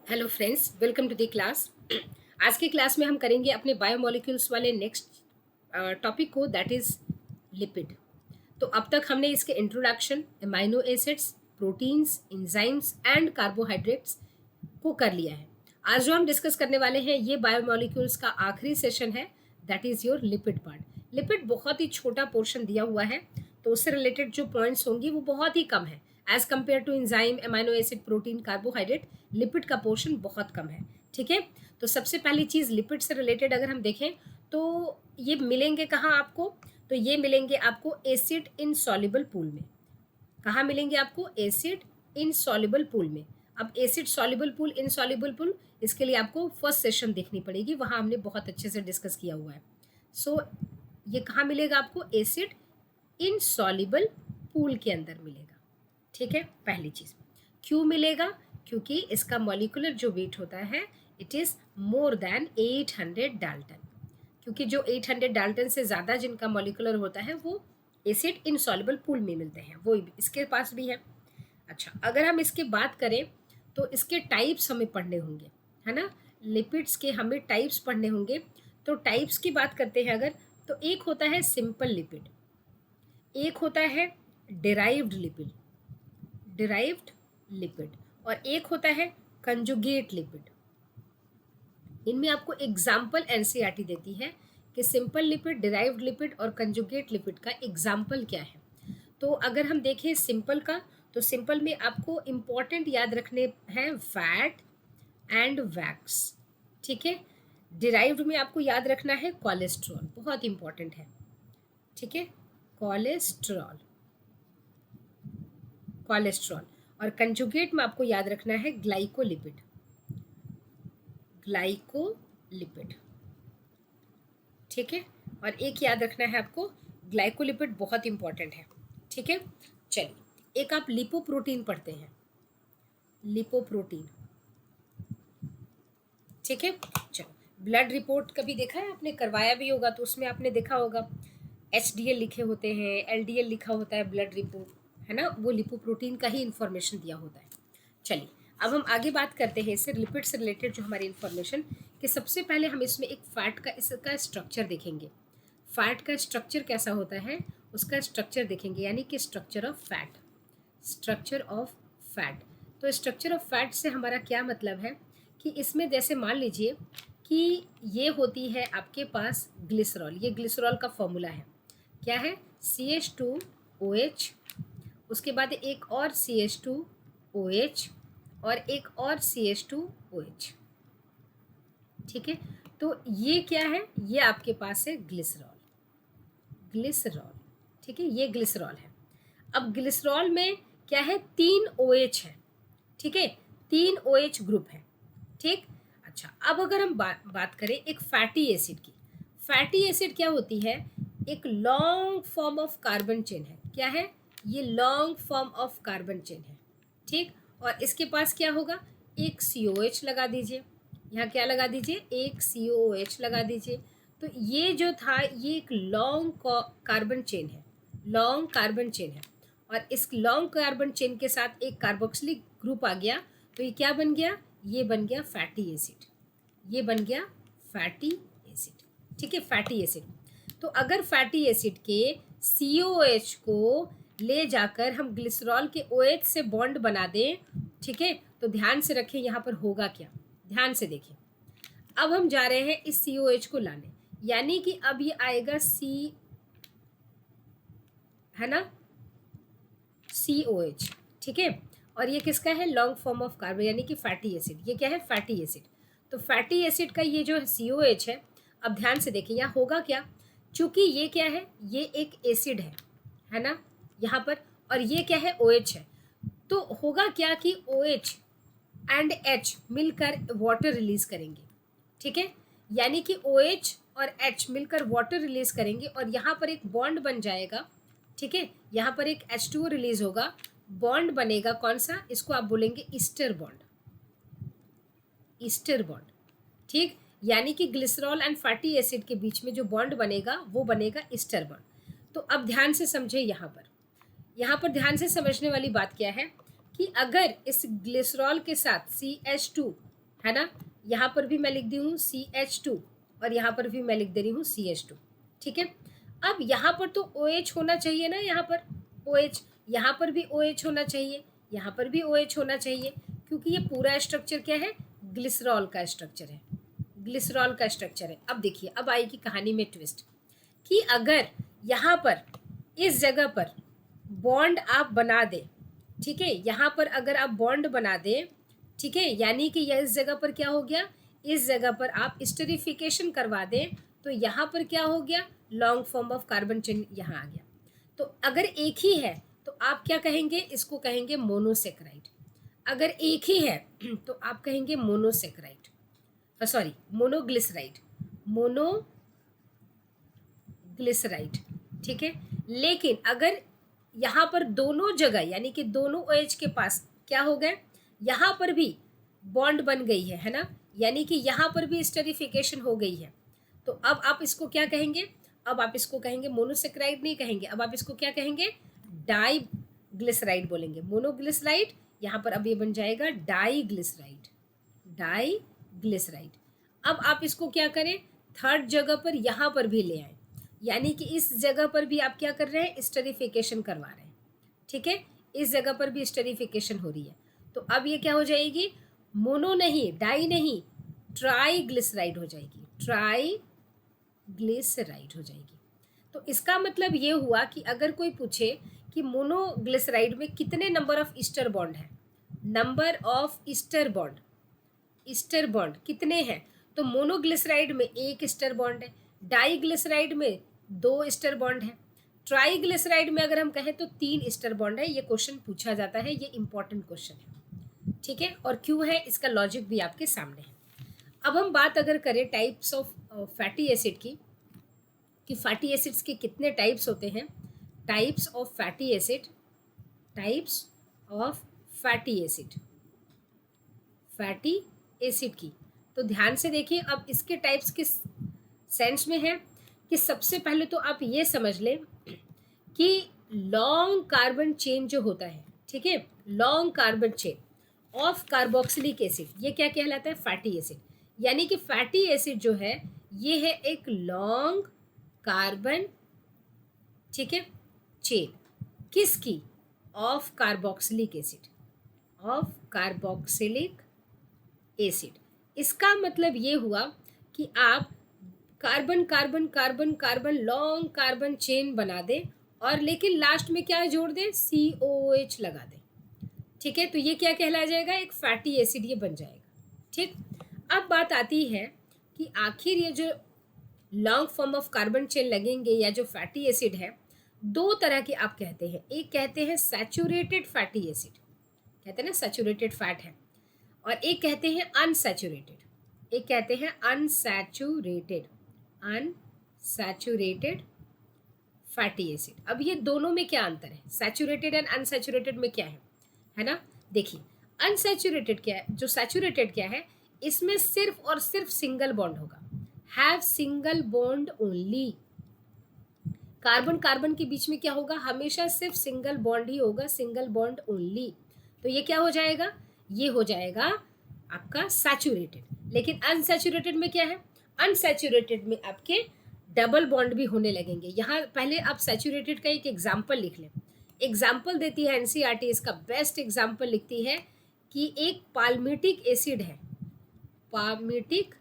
Hello friends, welcome to the class. आज की class में हम करेंगे अपने बायोमोलिक्यूल्स वाले नेक्स्ट टॉपिक को, दैट इज लिपिड। तो अब तक हमने इसके introduction, amino acids, proteins, enzymes and carbohydrates को कर लिया है। आज जो हम डिस्कस करने वाले हैं ये बायोमोलिक्यूल्स का आखिरी सेशन है, that is your lipid part. Lipid बहुत ही छोटा पोर्शन दिया हुआ है, तो उससे रिलेटेड जो पॉइंट्स होंगी वो बहुत ही कम है as compare to enzyme, amino acid, protein, carbohydrate. Lipid का पोर्शन बहुत कम है। ठीक है, तो सबसे पहली चीज़ लिपिड से रिलेटेड अगर हम देखें तो ये मिलेंगे कहाँ आपको, तो ये मिलेंगे आपको एसिड इन सॉल्युबल पूल में। कहाँ मिलेंगे आपको? एसिड इन सॉल्युबल पूल में। अब एसिड सॉल्युबल पूल, इन सॉल्युबल पूल, इसके लिए आपको फर्स्ट सेशन देखनी पड़ेगी, वहाँ हमने बहुत अच्छे से डिस्कस किया हुआ है। सो ये कहाँ मिलेगा आपको? एसिड इन सॉल्युबल पूल के अंदर मिलेगा। ठीक है, पहली चीज़। क्यों मिलेगा? क्योंकि इसका मॉलिक्यूलर जो वेट होता है it is more than 800 Dalton. क्योंकि जो 800 डाल्टन से ज़्यादा जिनका मॉलिक्यूलर होता है वो एसिड इनसॉल्युबल पूल में मिलते हैं, वो इसके पास भी है। अच्छा, अगर हम इसके बात करें तो इसके टाइप्स हमें पढ़ने होंगे, है ना। लिपिड्स के हमें टाइप्स पढ़ने होंगे। तो टाइप्स की बात करते हैं अगर, तो एक होता है सिंपल लिपिड, एक होता है डिराइव्ड लिपिड, डिराइव्ड लिपिड, और एक होता है कंजुगेट लिपिड। इनमें आपको एग्जाम्पल एनसीईआरटी देती है कि सिंपल लिपिड, डिराइव्ड लिपिड और कंजुगेट लिपिड का एग्जाम्पल क्या है। तो अगर हम देखें सिंपल का, तो सिंपल में आपको इम्पॉर्टेंट याद रखने हैं फैट एंड वैक्स। ठीक है, डिराइव्ड में आपको याद रखना है कोलेस्ट्रॉल, बहुत इंपॉर्टेंट है। ठीक है, कोलेस्ट्रॉल, कोलेस्ट्रॉल। और कंजुगेट में आपको याद रखना है ग्लाइकोलिपिड, ग्लाइकोलिपिड। ठीक है, और एक याद रखना है आपको ग्लाइकोलिपिड, बहुत इंपॉर्टेंट है। ठीक है, चलिए एक आप लिपोप्रोटीन पढ़ते हैं, लिपोप्रोटीन। ठीक है, चलो ब्लड रिपोर्ट कभी देखा है आपने, करवाया भी होगा तो उसमें आपने देखा होगा HDL लिखे होते हैं, LDL लिखा होता है ब्लड रिपोर्ट, है ना, वो लिपोप्रोटीन का ही इंफॉर्मेशन दिया होता है। चलिए अब हम आगे बात करते हैं इससे लिपिड से रिलेटेड जो हमारी इन्फॉर्मेशन, कि सबसे पहले हम इसमें एक फैट का इसका स्ट्रक्चर देखेंगे। फैट का स्ट्रक्चर कैसा होता है उसका स्ट्रक्चर देखेंगे, यानी कि structure of fat, structure of fat. तो स्ट्रक्चर ऑफ फैट से हमारा क्या मतलब है कि इसमें जैसे मान लीजिए कि ये होती है आपके पास ग्लिसरॉल, ये ग्लिसरॉल का फॉर्मूला है, क्या है? CH2OH, उसके बाद एक और CH2OH और एक और CH2OH। ठीक है, तो ये क्या है? ये आपके पास है ग्लिसरॉल, ग्लिसरॉल। ठीक है, ये ग्लिसरॉल है। अब ग्लिसरॉल में क्या है? 3 OH है। ठीक है, 3 OH ग्रुप है। ठीक, अच्छा अब अगर हम बात करें एक फैटी एसिड की, फैटी एसिड क्या होती है? एक long form of carbon chain है। क्या है? ये long form of carbon chain है। ठीक, और इसके पास क्या होगा? एक COH लगा दीजिए, यहाँ क्या लगा दीजिए? एक COH लगा दीजिए। तो ये जो था ये एक लॉन्ग कार्बन चेन है, लॉन्ग कार्बन चेन है, और इस लॉन्ग कार्बन चेन के साथ एक कार्बोक्सिलिक ग्रुप आ गया, तो ये क्या बन गया? ये बन गया फैटी एसिड, ये बन गया फैटी एसिड। ठीक है, फैटी एसिड। तो अगर फैटी एसिड के COH को ले जाकर हम ग्लिसरॉल के OH से बॉन्ड बना दें, ठीक है, तो ध्यान से रखें यहाँ पर होगा क्या, ध्यान से देखें। अब हम जा रहे हैं इस COH को लाने, यानी कि अब ये आएगा C, है ना, COH। ठीक है, और ये किसका है? लॉन्ग फॉर्म ऑफ कार्बन, यानी कि फैटी एसिड। ये क्या है? Fatty acid. तो फैटी एसिड का ये जो COH है, अब ध्यान से देखिए यहाँ होगा क्या, चूंकि ये क्या है? ये एक एसिड है ना यहाँ पर, और ये क्या है? OH है। तो होगा क्या कि OH एंड H मिलकर वाटर रिलीज करेंगे। ठीक है, यानी कि OH और H मिलकर वाटर रिलीज करेंगे और यहाँ पर एक बॉन्ड बन जाएगा। ठीक है, यहाँ पर एक H2O रिलीज होगा, बॉन्ड बनेगा कौन सा? इसको आप बोलेंगे ईस्टर बॉन्ड, ईस्टर बॉन्ड। ठीक, यानी कि ग्लिसरॉल एंड फैटी एसिड के बीच में जो बॉन्ड बनेगा वो बनेगा ईस्टर बॉन्ड। तो अब ध्यान से समझे, यहाँ पर ध्यान से समझने वाली बात क्या है कि अगर इस ग्लिसरॉल के साथ CH2 है ना। यहाँ पर भी मैं लिख दी हूँ CH2 और यहाँ पर भी मैं लिख दे रही हूँ CH2। ठीक है, अब यहाँ पर तो OH होना चाहिए ना, यहाँ पर OH, यहाँ पर भी OH होना चाहिए, यहाँ पर भी OH होना चाहिए, क्योंकि ये पूरा स्ट्रक्चर क्या है, ग्लिसरॉल का स्ट्रक्चर है, ग्लिसरॉल का स्ट्रक्चर है। अब देखिए, अब आएगी कहानी में ट्विस्ट कि अगर यहाँ पर इस जगह पर बॉन्ड आप बना दें, ठीक है, यहाँ पर अगर आप बॉन्ड बना दें, ठीक है, यानी कि यह इस जगह पर क्या हो गया, इस जगह पर आप स्टेरिफिकेशन करवा दें, तो यहाँ पर क्या हो गया, long form of carbon chain यहाँ आ गया। तो अगर एक ही है तो आप क्या कहेंगे, इसको कहेंगे मोनोसेक्राइड। अगर एक ही है तो आप कहेंगे मोनोसेक्राइड, सॉरी मोनोग्लिसराइड, मोनोग्लिसराइड। ठीक है, लेकिन अगर यहाँ पर दोनों जगह यानी कि दोनों OH के पास क्या हो गए, यहाँ पर भी बॉन्ड बन गई है ना, यानी कि यहाँ पर भी स्टेरिफिकेशन हो गई है, तो अब आप इसको क्या कहेंगे, अब आप इसको कहेंगे मोनोसेक्राइड नहीं कहेंगे, अब आप इसको क्या कहेंगे, डाइग्लिसराइड बोलेंगे। मोनोग्लिसराइड यहाँ पर अब ये बन जाएगा डाइग्लिसराइड, डाइग्लिसराइड। अब आप इसको क्या करें, थर्ड जगह पर यहाँ पर भी ले आए, यानी कि इस जगह पर भी आप क्या कर रहे हैं, स्टेरिफिकेशन करवा रहे हैं। ठीक है, इस जगह पर भी स्टेरिफिकेशन हो रही है, तो अब ये क्या हो जाएगी, मोनो नहीं, डाई नहीं, ट्राइग्लिसराइड हो जाएगी, ट्राइग्लिसराइड हो जाएगी। तो इसका मतलब ये हुआ कि अगर कोई पूछे कि मोनोग्लिसराइड में कितने नंबर ऑफ ईस्टर बॉन्ड है, number of ester bond, ester bond कितने हैं, तो मोनोग्लिसराइड में एक ईस्टर बॉन्ड है, डाइग्लिसराइड में 2 ईस्टर बॉन्ड है, ट्राइग्लिसराइड में अगर हम कहें तो 3 ईस्टर बॉन्ड है। ये क्वेश्चन पूछा जाता है, ये इंपॉर्टेंट क्वेश्चन है। ठीक है, और क्यों है इसका लॉजिक भी आपके सामने है। अब हम बात अगर करें टाइप्स ऑफ फैटी एसिड की, कि फैटी एसिड्स के कितने टाइप्स होते हैं, types of fatty acid, types of fatty acid, fatty acid की, तो ध्यान से देखिए। अब इसके टाइप्स किस सेंस में है कि सबसे पहले तो आप ये समझ लें कि लॉन्ग कार्बन चेन जो होता है, ठीक है, long carbon chain of carboxylic acid, ये क्या कहलाता है, फैटी एसिड। यानी कि फैटी एसिड जो है ये है एक लॉन्ग कार्बन, ठीक है, चेन, किसकी, of carboxylic acid, of carboxylic acid. इसका मतलब ये हुआ कि आप carbon carbon carbon carbon long carbon chain बना दें और लेकिन लास्ट में क्या जोड़ दें, COOH लगा दें। ठीक है, तो ये क्या कहला जाएगा, एक फैटी एसिड ये बन जाएगा। ठीक, अब बात आती है कि आखिर ये जो long form of carbon chain लगेंगे या जो फैटी एसिड है, 2 तरह के आप कहते हैं, एक कहते हैं सैचुरेटेड फैटी एसिड, कहते हैं ना सैचुरेटेड फैट है, और एक कहते हैं अनसैचुरेटेड, एक कहते हैं अनसैचुरेटेड, अनसैचुरेटेड फैटी एसिड। अब ये दोनों में क्या अंतर है, सैचुरेटेड एंड अनसैचुरेटेड में क्या है ना। देखिए, अनसैचुरेटेड क्या है, जो सैचुरेटेड क्या है, इसमें सिर्फ और सिर्फ सिंगल बॉन्ड होगा, have single bond only. Carbon carbon के बीच में क्या होगा, हमेशा सिर्फ सिंगल बॉन्ड ही होगा, सिंगल बॉन्ड ओनली। तो ये क्या हो जाएगा, ये हो जाएगा आपका सैचुरेटेड। लेकिन अनसैचुरेटेड में क्या है, अनसैचुरेटेड में आपके डबल बॉन्ड भी होने लगेंगे। यहाँ पहले आप सैचुरेटेड का एक एग्जाम्पल लिख लें। एग्जाम्पल देती है NCERT, इसका बेस्ट एग्जाम्पल लिखती है कि एक पाल्मिटिक एसिड है, पाल्मिटिक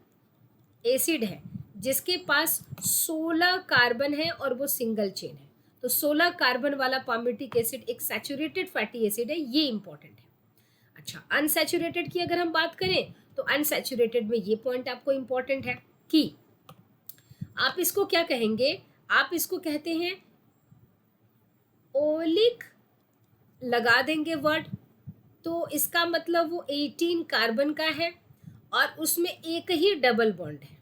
एसिड है जिसके पास 16 कार्बन है और वो सिंगल चेन है। तो 16 कार्बन वाला पाल्मिटिक एसिड एक सैचुरेटेड फैटी एसिड है, ये इंपॉर्टेंट है। अच्छा, अनसैचुरेटेड की अगर हम बात करें तो अनसैचुरेटेड में ये पॉइंट आपको इंपॉर्टेंट है कि आप इसको क्या कहेंगे, आप इसको कहते हैं ओलिक लगा देंगे वर्ड, तो इसका मतलब वो 18 कार्बन का है और उसमें एक ही डबल बॉन्ड है,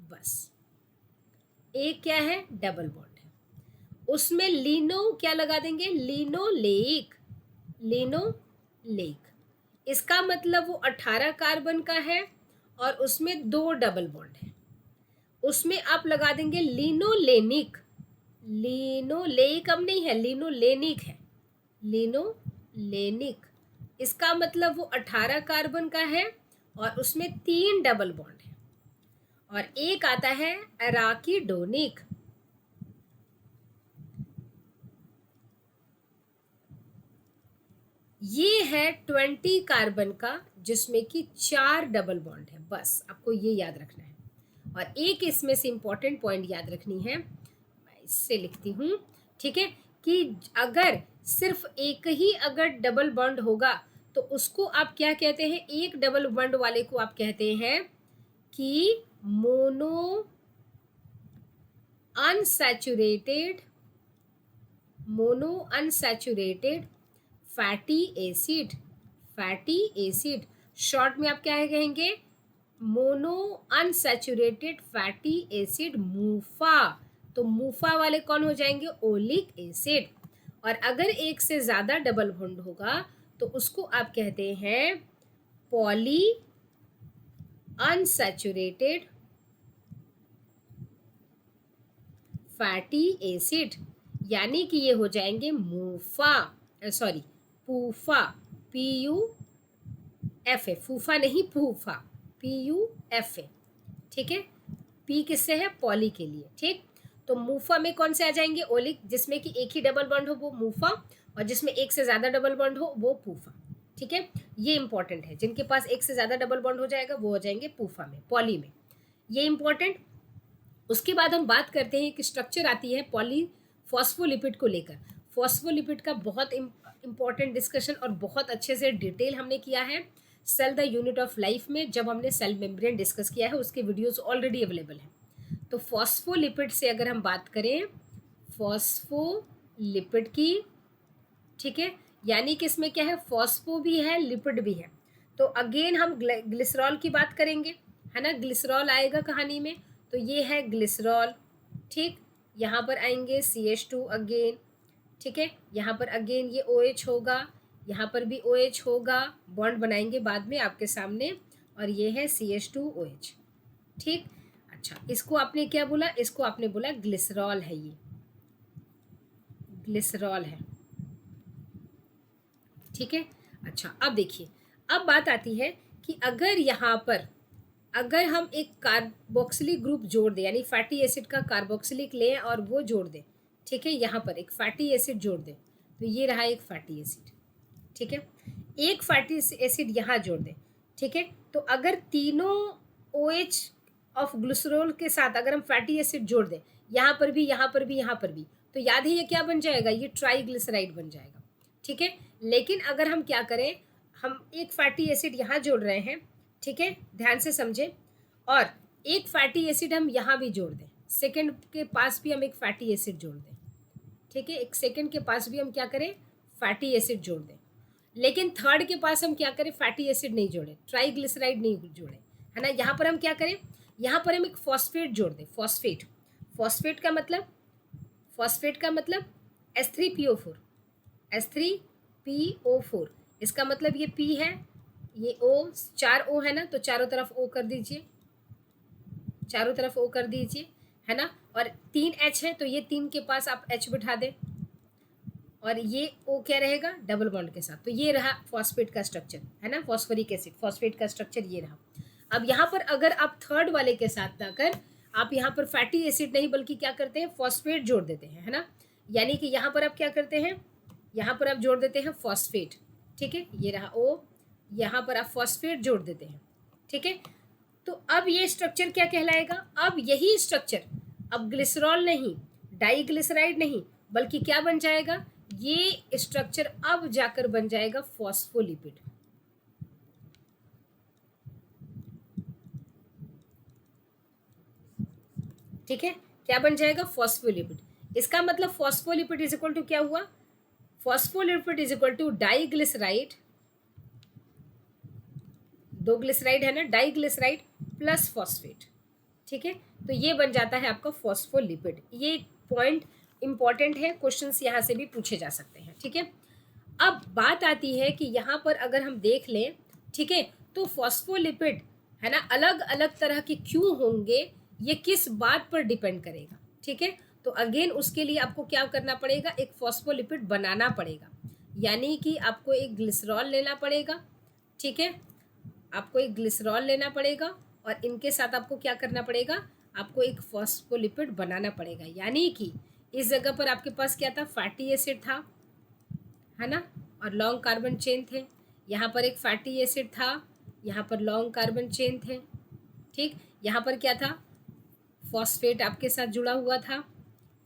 बस एक क्या है, डबल बॉन्ड है। उसमें लीनो क्या लगा देंगे, लिनोलेइक, लिनोलेइक। इसका मतलब वो 18 कार्बन का है और उसमें 2 डबल बॉन्ड है। उसमें आप लगा देंगे लिनोलेनिक, लिनोलेइक अब नहीं है, लिनोलेनिक है, लिनोलेनिक। इसका मतलब वो 18 कार्बन का है और उसमें 3 डबल बॉन्ड है। और एक आता है एराकिडोनिक, ये है 20 कार्बन का जिसमें कि 4 डबल बॉन्ड है। बस आपको ये याद रखना है। और एक इसमें से इंपॉर्टेंट पॉइंट याद रखनी है, मैं इससे लिखती हूँ, ठीक है, कि अगर सिर्फ एक ही अगर डबल बॉन्ड होगा तो उसको आप क्या कहते हैं, एक डबल बॉन्ड वाले को आप कहते हैं कि mono unsaturated fatty acid. Fatty acid short में आप क्या कहेंगे, मोनो अनसैचुरेटेड फैटी एसिड, मूफा। तो मूफा वाले कौन हो जाएंगे, ओलिक एसिड। और अगर एक से ज्यादा डबल बॉन्ड होगा तो उसको आप कहते हैं पॉली अनसैचुरेटेड फैटी एसिड, यानी कि ये हो जाएंगे मूफा, सॉरी पूफा, PUFA, फूफा नहीं पूफा, PUFA, ठीक है। पी किससे है, पॉली के लिए, ठीक। तो मूफा में कौन से आ जाएंगे, ओलिक, जिसमें कि एक ही डबल बॉन्ड हो वो मूफा, और जिसमें एक से ज्यादा डबल बॉन्ड हो वो पूफा, ठीक है। ये इंपॉर्टेंट है, जिनके पास एक से ज्यादा डबल बॉन्ड हो जाएगा वो हो जाएंगे पूफा में, पॉली में, ये इंपॉर्टेंट। उसके बाद हम बात करते हैं कि स्ट्रक्चर आती है पॉलीफॉस्फोलिपिड को लेकर। फॉस्फोलिपिड का बहुत इंपॉर्टेंट डिस्कशन और बहुत अच्छे से डिटेल हमने किया है cell the unit of life में, जब हमने सेल मेम्ब्रेन डिस्कस किया है, उसके वीडियोस ऑलरेडी अवेलेबल हैं। तो फॉस्फोलिपिड से अगर हम बात करें, फॉस्फोलिपिड की, ठीक है, यानी कि इसमें क्या है, फॉस्फो भी है, लिपिड भी है। तो अगेन हम ग्लिसरॉल की बात करेंगे, है ना, ग्लिसरॉल आएगा कहानी में, तो ये है ग्लिसरॉल, ठीक। यहाँ पर आएंगे CH2 अगेन, ठीक है, यहाँ पर अगेन ये OH होगा, यहाँ पर भी OH होगा, बॉन्ड बनाएंगे बाद में आपके सामने, और ये है CH2OH, ठीक। अच्छा, इसको आपने क्या बोला, इसको आपने बोला ग्लिसरॉल है, ये ग्लिसरॉल है, ठीक है। अच्छा, अब देखिए, अब बात आती है कि अगर यहाँ पर अगर हम एक कार्बोक्सिलिक ग्रुप जोड़ दें, यानी फैटी एसिड का कार्बोक्सिलिक लें और वो जोड़ दें, ठीक है, यहाँ पर एक फैटी एसिड जोड़ दें, तो ये रहा एक फैटी एसिड, ठीक है। एक फैटी एसिड यहाँ जोड़ दें, ठीक है। तो अगर तीनों OH ऑफ ग्लिसरॉल के साथ अगर हम फैटी एसिड जोड़ दें, यहाँ पर भी, यहाँ पर भी, यहाँ पर भी, तो याद है ये क्या बन जाएगा, ये ट्राईग्लिसराइड बन जाएगा, ठीक है। लेकिन अगर हम क्या करें, हम एक फैटी एसिड यहाँ जोड़ रहे हैं, ठीक है, ध्यान से समझें, और एक फैटी एसिड हम यहाँ भी जोड़ दें, सेकंड के पास भी हम एक फैटी एसिड जोड़ दें, ठीक है, एक सेकंड के पास भी हम क्या करें, फैटी एसिड जोड़ दें। लेकिन थर्ड के पास हम क्या करें, फैटी एसिड नहीं जोड़े, ट्राईग्लिसराइड नहीं जोड़े, है ना। यहाँ पर हम क्या करें, यहाँ पर हम एक फॉस्फेट जोड़ दें, फॉस्फेट। फॉस्फेट का मतलब, फॉस्फेट का मतलब H3PO4, H3PO4, इसका मतलब ये P है, ये O, 4 O है ना, तो चारों तरफ O कर दीजिए, चारों तरफ O कर दीजिए, है ना। और 3 H है तो ये 3 के पास आप H बिठा दें, और ये O क्या रहेगा, डबल बॉन्ड के साथ। तो ये रहा फॉस्फेट का स्ट्रक्चर, है ना, फॉस्फोरिक एसिड, फॉस्फेट का स्ट्रक्चर ये रहा। अब यहाँ पर अगर आप थर्ड वाले के साथ जाकर आप यहाँ पर फैटी एसिड नहीं बल्कि क्या करते हैं, फॉस्फेट जोड़ देते हैं, है ना। यानी कि यहाँ पर आप क्या करते हैं, यहाँ पर आप जोड़ देते हैं फॉस्फेट, ठीक है, ये रहा O, यहाँ पर आप फॉस्फेट जोड़ देते हैं, ठीक है। तो अब ये स्ट्रक्चर क्या कहलाएगा, अब यही स्ट्रक्चर अब ग्लिसरॉल नहीं, डाईग्लिसराइड नहीं, बल्कि क्या बन जाएगा, ये स्ट्रक्चर अब जाकर बन जाएगा फॉस्फोलिपिड, ठीक है, क्या बन जाएगा, फॉस्फोलिपिड। इसका मतलब फॉस्फोलिपिड इज इक्वल टू क्या हुआ, phospholipid is equal to diglyceride, 2 glyceride है ना, डाईग्लिसराइड प्लस फॉस्फेट, ठीक है। तो ये बन जाता है आपका फॉस्फोलिपिड। ये पॉइंट इंपॉर्टेंट है, क्वेश्चंस यहाँ से भी पूछे जा सकते हैं, ठीक है। अब बात आती है कि यहाँ पर अगर हम देख लें, ठीक है, तो फॉस्फोलिपिड, है ना, अलग अलग तरह के क्यों होंगे, ये किस बात पर डिपेंड करेगा, ठीक है। तो अगेन उसके लिए आपको क्या करना पड़ेगा, एक फॉस्फोलिपिड बनाना पड़ेगा, यानी कि आपको एक ग्लिसरॉल लेना पड़ेगा, ठीक है। आपको एक ग्लिसरॉल लेना पड़ेगा और इनके साथ आपको क्या करना पड़ेगा, आपको एक फॉस्फोलिपिड बनाना पड़ेगा। यानी कि इस जगह पर आपके पास क्या था, फैटी एसिड था, है ना, और लॉन्ग कार्बन चेन थे। यहाँ पर एक फैटी एसिड था, यहाँ पर लॉन्ग कार्बन चेन थे, ठीक। यहाँ पर क्या था, फॉस्फेट आपके साथ जुड़ा हुआ था,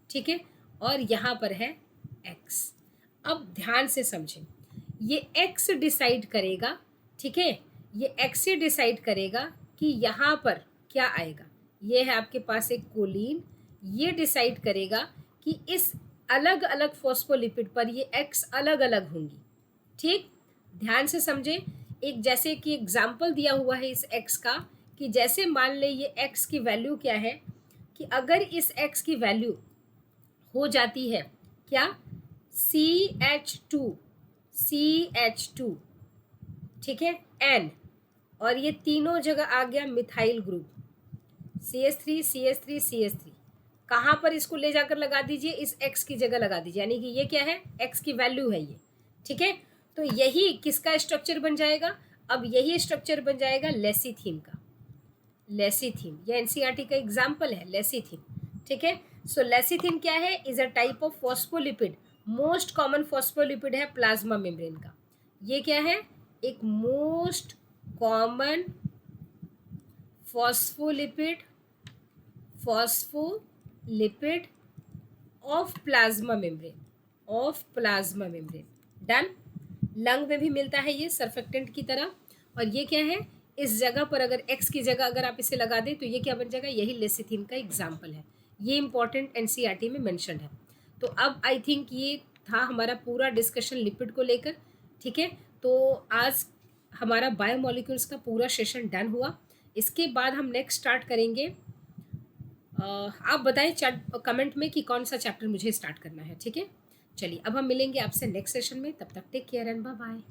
ठीक है, और यहाँ पर है एक्स। अब ध्यान से समझें, ये एक्स डिसाइड करेगा, ठीक है, ये एक्स से डिसाइड करेगा कि यहाँ पर क्या आएगा। ये है आपके पास एक कोलिन, ये डिसाइड करेगा कि इस अलग अलग फॉस्फोलिपिड पर ये एक्स अलग अलग होंगी, ठीक। ध्यान से समझें, एक जैसे कि एग्जाम्पल दिया हुआ है इस एक्स का, कि जैसे मान ले ये एक्स की वैल्यू क्या है, कि अगर इस एक्स की वैल्यू हो जाती है क्या, CH2, ठीक है, N, और ये तीनों जगह आ गया मिथाइल ग्रुप, CH3 कहाँ पर इसको ले जाकर लगा दीजिए, इस X की जगह लगा दीजिए, यानी कि ये क्या है, X की वैल्यू है ये, ठीक है। तो यही किसका स्ट्रक्चर बन जाएगा, अब यही स्ट्रक्चर बन जाएगा लेसिथीन का। लेसिथीन, ये NCERT का एग्जाम्पल है, लेसिथीन, ठीक है। सो लेसिथीन क्या है, is a type of phospholipid, most common phospholipid है प्लाज्मा मेम्ब्रेन का। ये क्या है, एक most common phospholipid of plasma membrane, done. Lung में भी मिलता है ये सर्फेक्टेंट की तरह, और ये क्या है, इस जगह पर अगर एक्स की जगह अगर आप इसे लगा दें तो ये क्या बन जाएगा, यही लेसिथीन का एग्जाम्पल है। ये इंपॉर्टेंट NCERT में मेंशन है। तो अब आई थिंक ये था हमारा पूरा डिस्कशन लिपिड को लेकर, ठीक है। तो आज हमारा बायोमोलिक्यूल्स का पूरा सेशन डन हुआ। इसके बाद हम नेक्स्ट स्टार्ट करेंगे, आप बताएं कमेंट में कि कौन सा चैप्टर मुझे स्टार्ट करना है, ठीक है। चलिए अब हम मिलेंगे आपसे नेक्स्ट सेशन में, तब तक take care and bye bye.